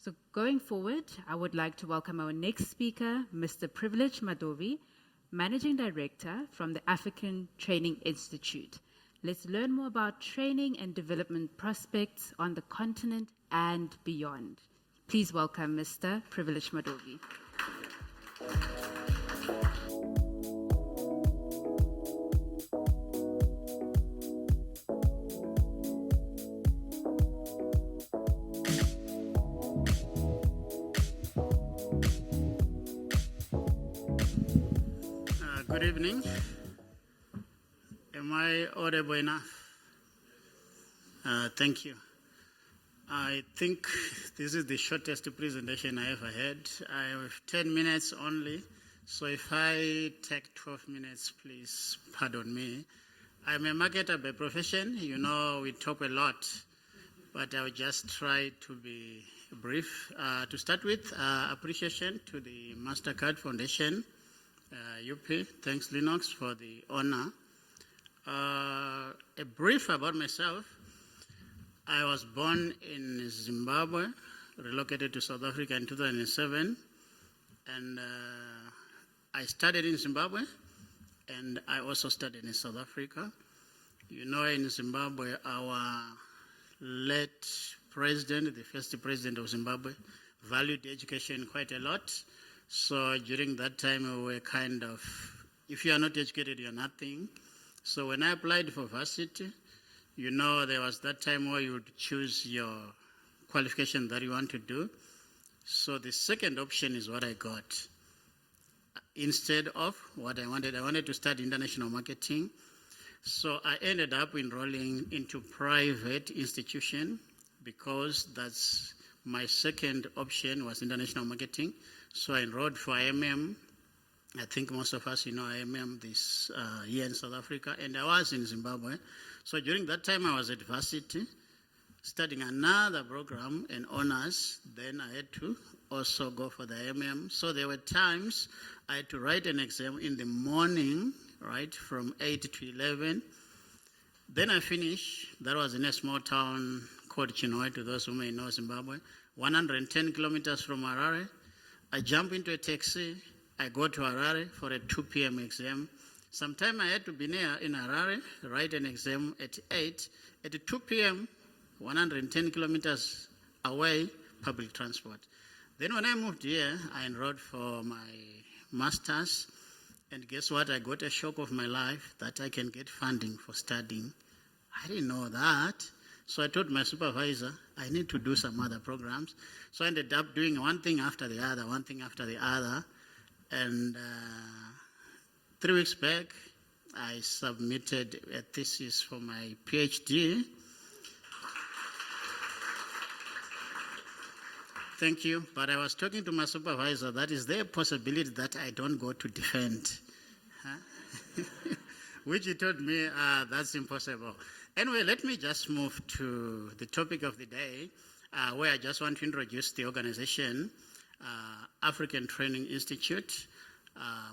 So going forward, I would like to welcome our next speaker, Mr. Privilege Madhovi, Managing Director from the African Training Institute. Let's learn more about training and development prospects on the continent and beyond. Please welcome Mr. Privilege Madhovi. Good evening. Am I audible enough? Thank you. I think this is the shortest presentation I ever had. I have 10 minutes only, so if I take 12 minutes, please pardon me. I'm a marketer by profession. You know, we talk a lot, but I will just try to be brief. To start with, appreciation to the MasterCard Foundation, UP, thanks Linux for the honor. A brief about myself. I was born in Zimbabwe, relocated to South Africa in 2007, and I studied in Zimbabwe, and I also studied in South Africa. You know, in Zimbabwe, our late president, the first president of Zimbabwe, valued education quite a lot. So during that time, we were kind of, if you are not educated, you are nothing. So when I applied for varsity, you know, there was that time where you would choose your qualification that you want to do. So the second option is what I got. Instead of what I wanted to study international marketing. So I ended up enrolling into private institution because that's my second option was international marketing. So I enrolled for IMM. I think most of us, you know, IMM this year in South Africa, and I was in Zimbabwe. So during that time, I was at varsity, studying another program in honors. Then I had to also go for the IMM. So there were times I had to write an exam in the morning, right, from 8 to 11. Then I finished. That was in a small town called Chinhoe, to those who may know Zimbabwe, 110 kilometers from Harare. I jump into a taxi. I go to Harare for a 2 p.m. exam. Sometime I had to be near in Harare, write an exam at 8. At 2 p.m., 110 kilometers away, public transport. Then when I moved here, I enrolled for my master's. And guess what? I got a shock of my life that I can get funding for studying. I didn't know that. So I told my supervisor, I need to do some other programs. So I ended up doing one thing after the other, one thing after the other. And 3 weeks back, I submitted a thesis for my PhD. Thank you. But I was talking to my supervisor, that is there a possibility that I don't go to defend? Huh? Which he told me, that's impossible. Anyway, let me just move to the topic of the day, where I just want to introduce the organization, African Training Institute.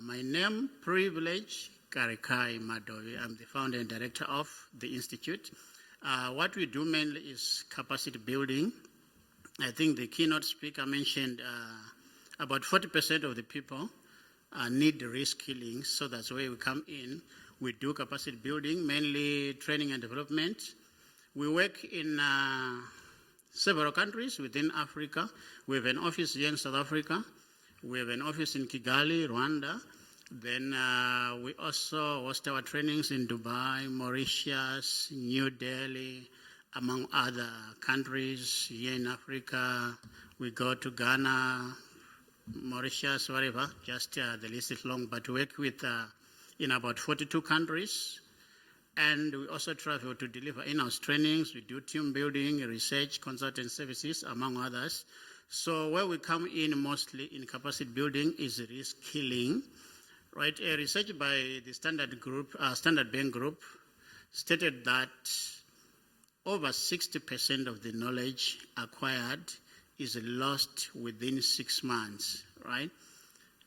My name, Privilege Karikai Madhovi. I'm the founder and director of the institute. What we do mainly is capacity building. I think the keynote speaker mentioned about 40% of the people need reskilling, so that's where we come in. We do capacity building, mainly training and development. We work in several countries within Africa. We have an office here in South Africa. We have an office in Kigali, Rwanda. Then we also host our trainings in Dubai, Mauritius, New Delhi, among other countries here in Africa. We go to Ghana, Mauritius, whatever. Just the list is long, but we work with in about 42 countries. And we also travel to deliver in-house trainings. We do team building, research, consultant services, among others. So where we come in mostly in capacity building is reskilling, right? A research by the Standard Bank Group stated that over 60% of the knowledge acquired is lost within 6 months, right?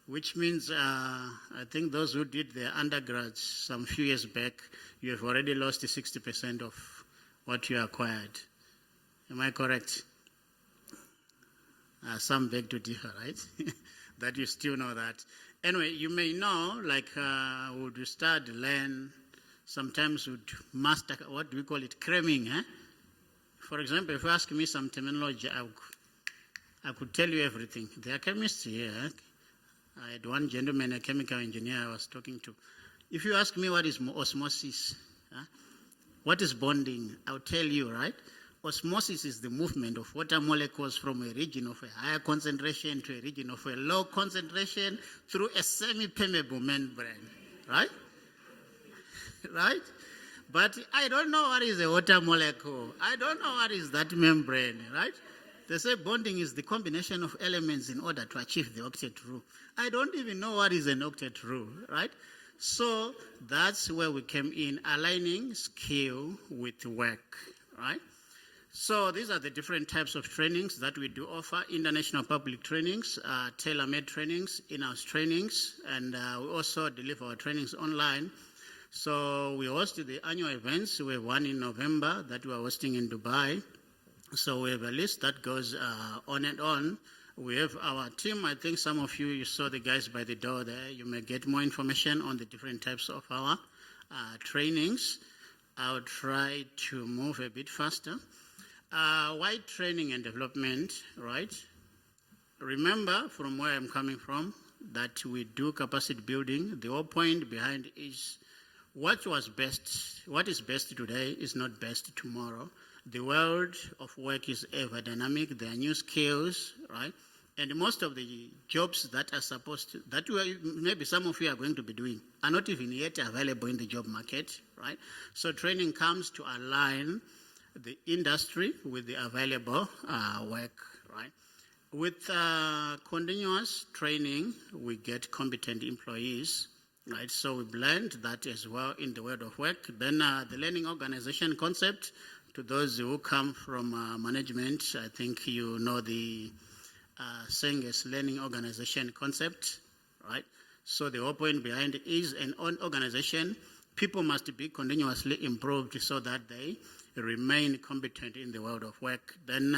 Which means I think those who did their undergrads some few years back, you have already lost 60% of what you acquired. Am I correct? Some beg to differ, right? That you still know that. Anyway, you may know, like, would you start, learn, sometimes would master, what do we call it, cramming, eh? For example, if you ask me some terminology, I could tell you everything. There are chemists here. I had one gentleman, a chemical engineer I was talking to. If you ask me what is osmosis, what is bonding, I'll tell you, right? Osmosis is the movement of water molecules from a region of a higher concentration to a region of a low concentration through a semi-permeable membrane, right? Right? But I don't know what is a water molecule. I don't know what is that membrane, right? They say bonding is the combination of elements in order to achieve the octet rule. I don't even know what is an octet rule, right? So that's where we came in, aligning skill with work, right? So these are the different types of trainings that we do offer: international public trainings, tailor-made trainings, in-house trainings, and we also deliver our trainings online. So we host the annual events. We have one in November that we are hosting in Dubai. So we have a list that goes on and on. We have our team. I think some of you saw the guys by the door there. You may get more information on the different types of our trainings. I'll try to move a bit faster. Why training and development, right? Remember from where I'm coming from that we do capacity building. The whole point behind is what is best today is not best tomorrow. The world of work is ever dynamic. There are new skills, right? And most of the jobs that are maybe some of you are going to be doing are not even yet available in the job market, right? So training comes to align the industry with the available work, right? With continuous training, we get competent employees, right? So we blend that as well in the world of work. Then the learning organization concept, to those who come from management, I think you know the saying is learning organization concept, right? So the whole point behind it is an organization, people must be continuously improved so that they remain competent in the world of work. Then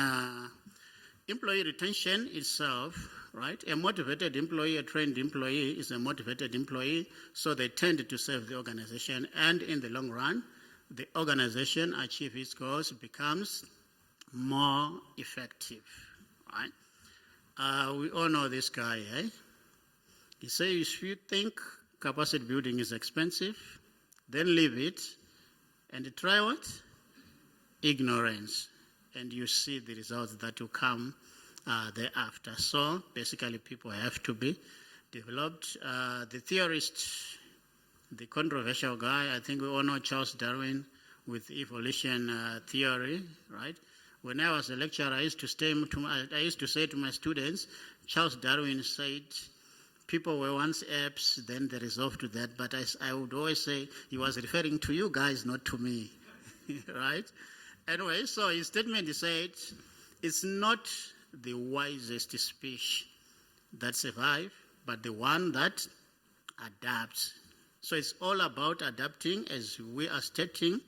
employee retention itself, right? A motivated employee, a trained employee is a motivated employee, so they tend to serve the organization, and in the long run, the organization achieves its goals, becomes more effective, right? We all know this guy, eh? He says, if you think capacity building is expensive, then leave it and try what? Ignorance. And you see the results that will come thereafter. So basically people have to be developed. The theorist, the controversial guy, I think we all know Charles Darwin with evolution theory, right? When I was a lecturer, I used to say to my students, Charles Darwin said, people were once apes, then they resolved to that. But I would always say he was referring to you guys, not to me, right? Anyway, so his statement, he said, it's not the wisest species that survive, but the one that adapts. So it's all about adapting, as we are stating.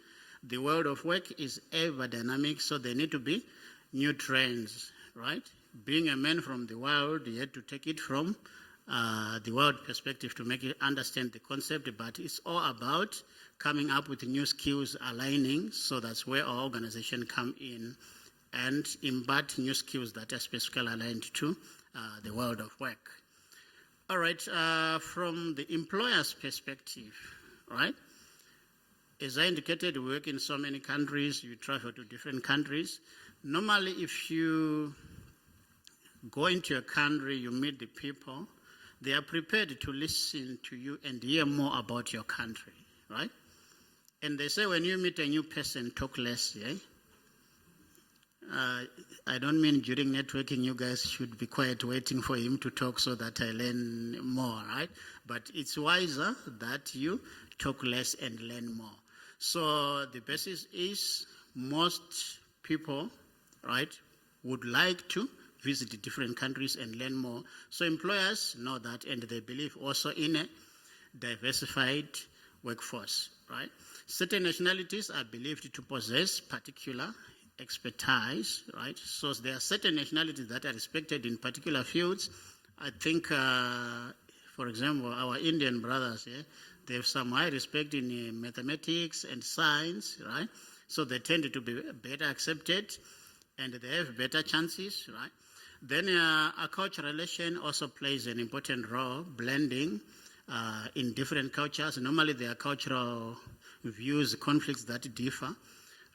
The world of work is ever dynamic, so there need to be new trends, right? Being a man from the world, you had to take it from the world perspective to make it understand the concept, but it's all about coming up with new skills, aligning, so that's where our organization come in and embed new skills that are specifically aligned to the world of work. All right, from the employer's perspective, right? As I indicated, we work in so many countries, you travel to different countries. Normally, if you go into a country, you meet the people, they are prepared to listen to you and hear more about your country, right? And they say when you meet a new person, talk less, yeah? I don't mean during networking you guys should be quiet waiting for him to talk so that I learn more, right? But it's wiser that you talk less and learn more. So the basis is most people, right, would like to visit different countries and learn more. So employers know that, and they believe also in a diversified workforce, right? Certain nationalities are believed to possess particular expertise, right? So there are certain nationalities that are respected in particular fields. I think, for example, our Indian brothers, yeah, they have some high respect in mathematics and science, right? So they tend to be better accepted and they have better chances, right? Then a cultural relation also plays an important role, blending in different cultures. Normally there are cultural views, conflicts that differ.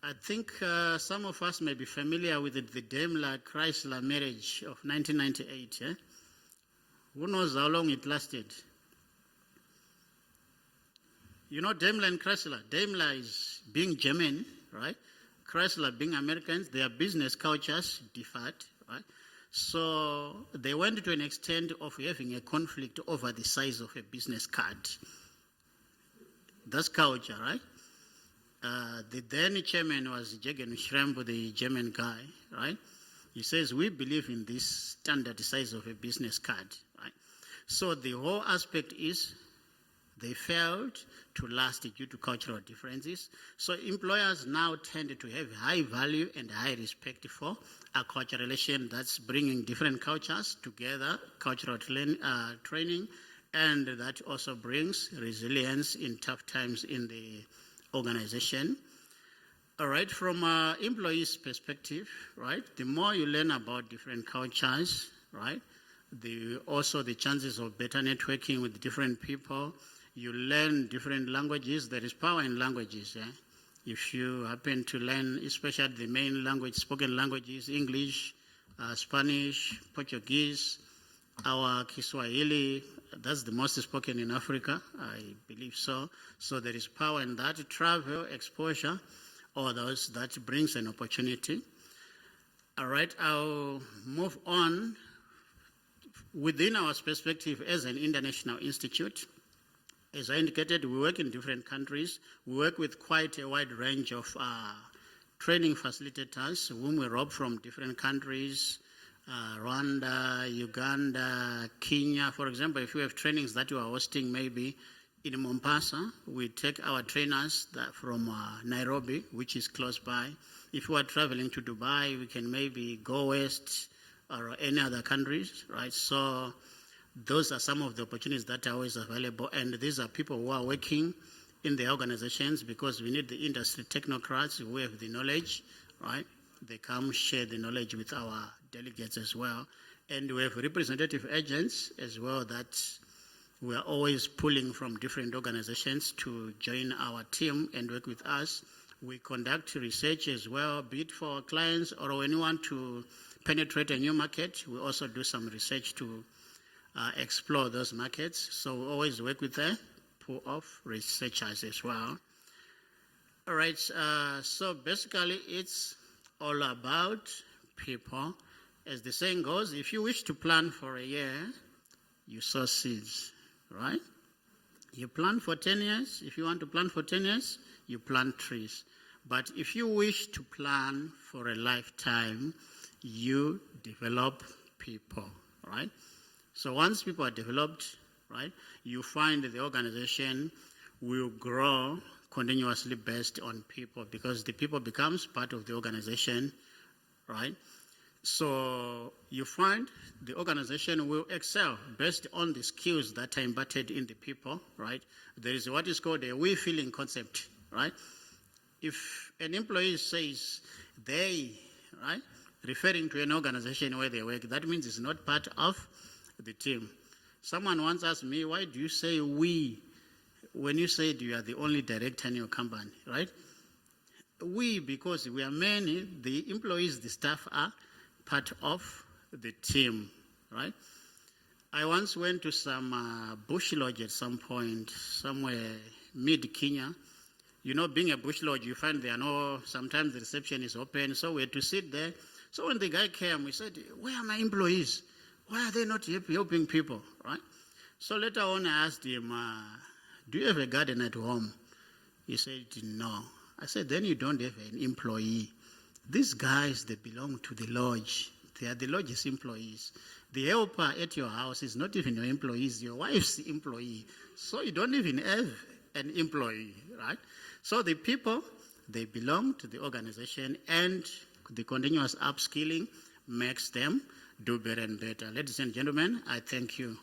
I think some of us may be familiar with the Daimler-Chrysler marriage of 1998. Yeah? Who knows how long it lasted? You know Daimler and Chrysler. Daimler is being German, right? Chrysler being Americans. Their business cultures differed, right? So they went to an extent of having a conflict over the size of a business card. That's culture, right? The then chairman was Jürgen Schremp, the German guy, right? He says, we believe in this standard size of a business card, right? So the whole aspect is they failed to last due to cultural differences. So employers now tend to have high value and high respect for a cultural relation that's bringing different cultures together, cultural training, and that also brings resilience in tough times in the organization. All right, from an employee's perspective, right, the more you learn about different cultures, right, also the chances of better networking with different people. You learn different languages. There is power in languages. Yeah? If you happen to learn, especially the main language, spoken languages, English, Spanish, Portuguese, our Kiswahili, that's the most spoken in Africa, I believe so. So there is power in that. Travel, exposure, all those, that brings an opportunity. All right, I'll move on. Within our perspective as an international institute, as I indicated, we work in different countries. We work with quite a wide range of training facilitators whom we rob from different countries, Rwanda, Uganda, Kenya. For example, if we have trainings that we are hosting maybe in Mombasa, we take our trainers from Nairobi, which is close by. If we are traveling to Dubai, we can maybe go west or any other countries, right? So those are some of the opportunities that are always available, and these are people who are working in the organizations because we need the industry technocrats who have the knowledge, right? They come share the knowledge with our delegates as well. And we have representative agents as well that we are always pulling from different organizations to join our team and work with us. We conduct research as well, be it for our clients or when we want to penetrate a new market, we also do some research to explore those markets. So we always work with a pool of researchers as well. All right, so basically it's all about people. As the saying goes, if you wish to plan for a year, you sow seeds, right? You plant for 10 years. If you want to plant for 10 years, you plant trees. But if you wish to plan for a lifetime, you develop people, right? So once people are developed, right, you find that the organization will grow continuously based on people because the people becomes part of the organization, right? So you find the organization will excel based on the skills that are embedded in the people, right? There is what is called a we feeling concept, right? If an employee says they, right, referring to an organization where they work, that means it's not part of the team. Someone once asked me, why do you say we when you said you are the only director in your company, right? We, because we are many, the employees, the staff are part of the team, right? I once went to some bush lodge at some point, somewhere mid-Kenya. You know, being a bush lodge, you find there are no, sometimes the reception is open, so we had to sit there. So when the guy came, we said, where are my employees? Why are they not helping people, right? So later on I asked him, do you have a garden at home? He said, no. I said, then you don't have an employee. These guys, they belong to the lodge. They are the lodge's employees. The helper at your house is not even your employee, it's your wife's employee. So you don't even have an employee, right? So the people, they belong to the organization, and the continuous upskilling makes them do better and better. Ladies and gentlemen, I thank you.